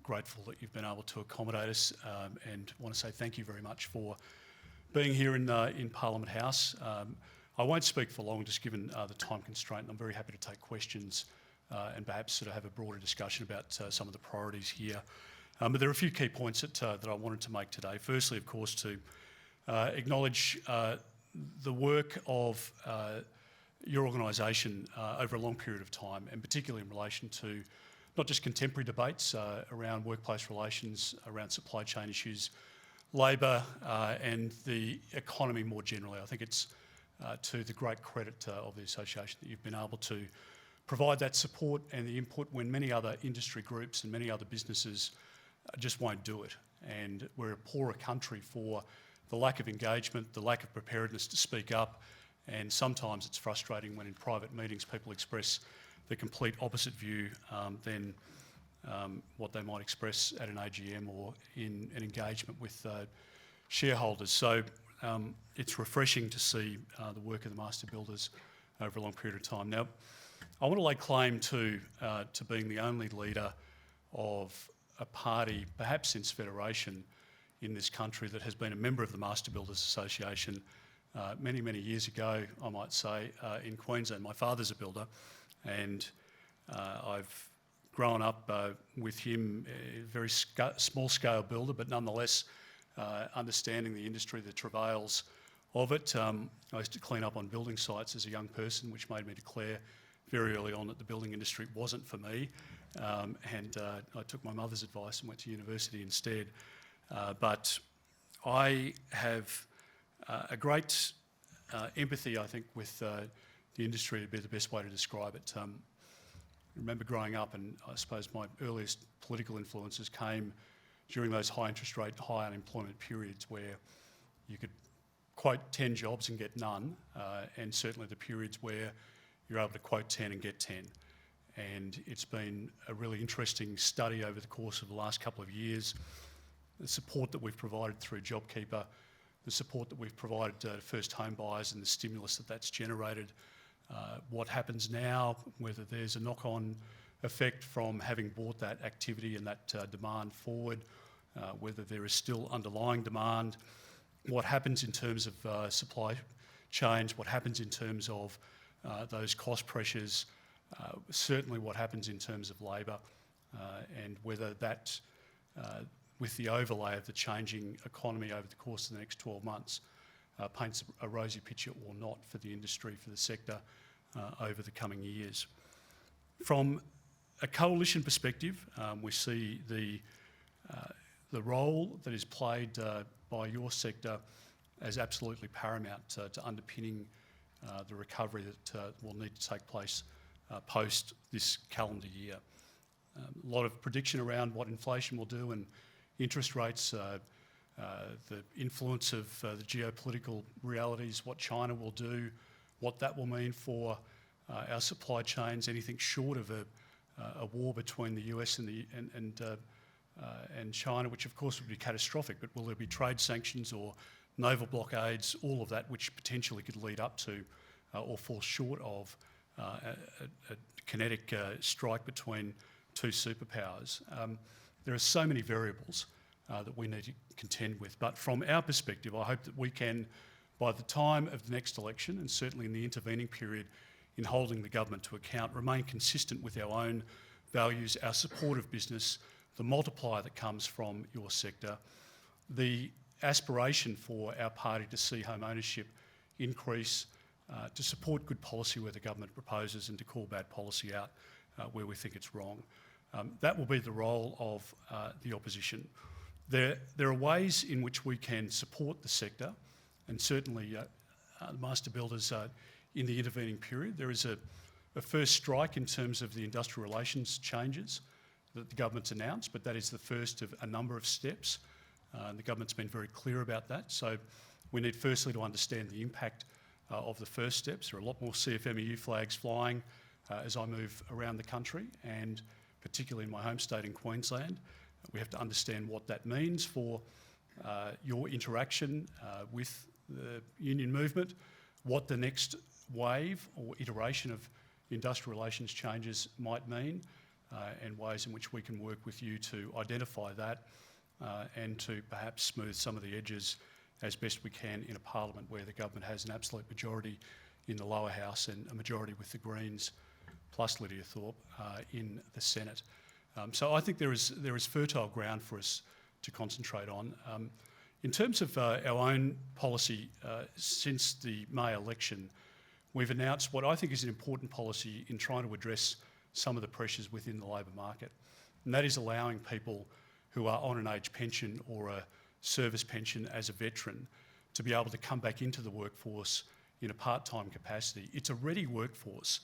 grateful that you've been able to accommodate us, and want to say thank you very much for being here in Parliament House. I won't speak for long, just given the time constraint. I'm very happy to take questions and perhaps sort of have a broader discussion about some of the priorities here. But there are a few key points that I wanted to make today. Firstly, of course, to acknowledge the work of your organisation over a long period of time, and particularly in relation to not just contemporary debates around workplace relations, around supply chain issues, labour and the economy more generally. I think it's to the great credit of the association that you've been able to provide that support and the input when many other industry groups and many other businesses just won't do it. And we're a poorer country for the lack of engagement, the lack of preparedness to speak up, and sometimes it's frustrating when in private meetings people express the complete opposite view than what they might express at an AGM or in an engagement with shareholders. So it's refreshing to see the work of the Master Builders over a long period of time. Now, I want to lay claim to being the only leader of a party, perhaps since Federation, in this country that has been a member of the Master Builders Association many, many years ago, I might say, in Queensland. My father's a builder, and I've grown up with him, a very small-scale builder, but nonetheless understanding the industry, the travails of it. I used to clean up on building sites as a young person, which made me declare very early on that the building industry wasn't for me, and I took my mother's advice and went to university instead. But I have a great empathy, I think, with the industry would be the best way to describe it. I remember growing up, and I suppose my earliest political influences came during those high interest rate, high unemployment periods where you could quote 10 jobs and get none, and certainly the periods where you're able to quote 10 and get 10. And it's been a really interesting study over the course of the last couple of years, the support that we've provided through JobKeeper, the support that we've provided to first home buyers and the stimulus that that's generated, what happens now, whether there's a knock-on effect from having brought that activity and that demand forward, whether there is still underlying demand, what happens in terms of supply chains, what happens in terms of those cost pressures, certainly what happens in terms of labour, and whether that, with the overlay of the changing economy over the course of the next 12 months, paints a rosy picture or not for the industry, for the sector, over the coming years. From a coalition perspective, we see the role that is played by your sector as absolutely paramount to underpinning the recovery that will need to take place post this calendar year. A lot of prediction around what inflation will do and interest rates, the influence of the geopolitical realities, what China will do, what that will mean for our supply chains, anything short of a war between the US and China, which of course would be catastrophic, but will there be trade sanctions or naval blockades, all of that which potentially could lead up to or fall short of a kinetic strike between two superpowers. There are so many variables that we need to contend with, but from our perspective, I hope that we can, by the time of the next election, and certainly in the intervening period in holding the government to account, remain consistent with our own values, our support of business, the multiplier that comes from your sector, the aspiration for our party to see home ownership increase, to support good policy where the government proposes and to call bad policy out where we think it's wrong. That will be the role of the opposition. There are ways in which we can support the sector, and certainly the Master Builders in the intervening period. There is a first strike in terms of the industrial relations changes that the government's announced, but that is the first of a number of steps. The government's been very clear about that. So we need firstly to understand the impact of the first steps. There are a lot more CFMEU flags flying as I move around the country, and particularly in my home state in Queensland. We have to understand what that means for your interaction with the union movement, what the next wave or iteration of industrial relations changes might mean, and ways in which we can work with you to identify that and to perhaps smooth some of the edges as best we can in a parliament where the government has an absolute majority in the lower house and a majority with the Greens plus Lydia Thorpe in the Senate. So I think there is fertile ground for us to concentrate on. In terms of our own policy, since the May election, we've announced what I think is an important policy in trying to address some of the pressures within the labour market, and that is allowing people who are on an age pension or a service pension as a veteran to be able to come back into the workforce in a part-time capacity. It's a ready workforce,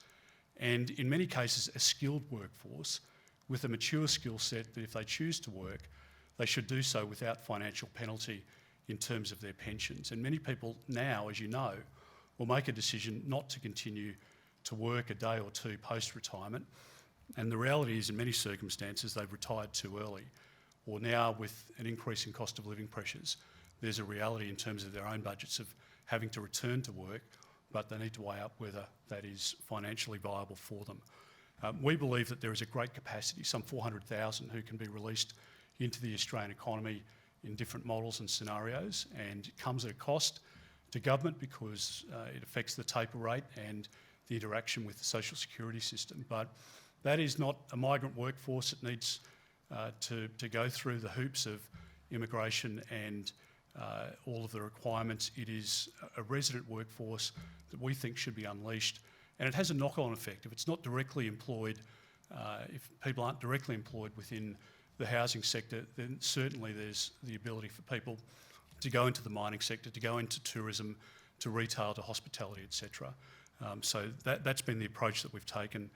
and in many cases a skilled workforce with a mature skill set that if they choose to work, they should do so without financial penalty in terms of their pensions. And many people now, as you know, will make a decision not to continue to work a day or two post-retirement. And the reality is in many circumstances they've retired too early. Or now with an increase in cost of living pressures, there's a reality in terms of their own budgets of having to return to work, but they need to weigh up whether that is financially viable for them. We believe that there is a great capacity, some 400,000 who can be released into the Australian economy in different models and scenarios, and it comes at a cost to government because it affects the taper rate and the interaction with the social security system. But that is not a migrant workforce. It needs to go through the hoops of immigration and all of the requirements. It is a resident workforce that we think should be unleashed, and it has a knock-on effect. If it's not directly employed, if people aren't directly employed within the housing sector, then certainly there's the ability for people to go into the mining sector, to go into tourism, to retail, to hospitality, etc. So that's been the approach that we've taken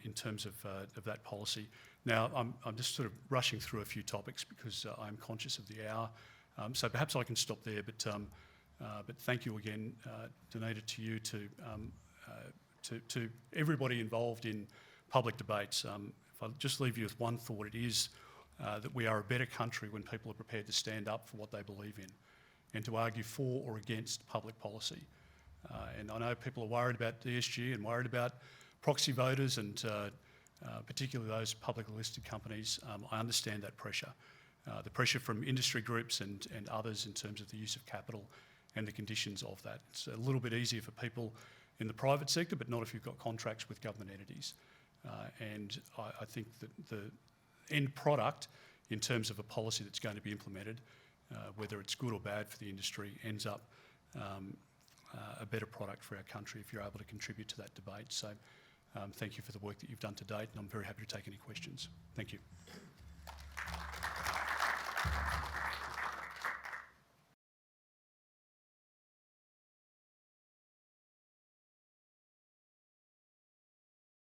in terms of that policy. Now, I'm just sort of rushing through a few topics because I'm conscious of the hour. So perhaps I can stop there, but thank you again, Danita, to you, to everybody involved in public debates. If I just leave you with one thought, it is that we are a better country when people are prepared to stand up for what they believe in and to argue for or against public policy. And I know people are worried about ESG and worried about proxy voters and particularly those publicly listed companies. I understand that pressure. The pressure from industry groups and others in terms of the use of capital and the conditions of that. It's a little bit easier for people in the private sector, but not if you've got contracts with government entities. And I think that the end product in terms of a policy that's going to be implemented, whether it's good or bad for the industry, ends up a better product for our country if you're able to contribute to that debate. So thank you for the work that you've done to date, and I'm very happy to take any questions. Thank you.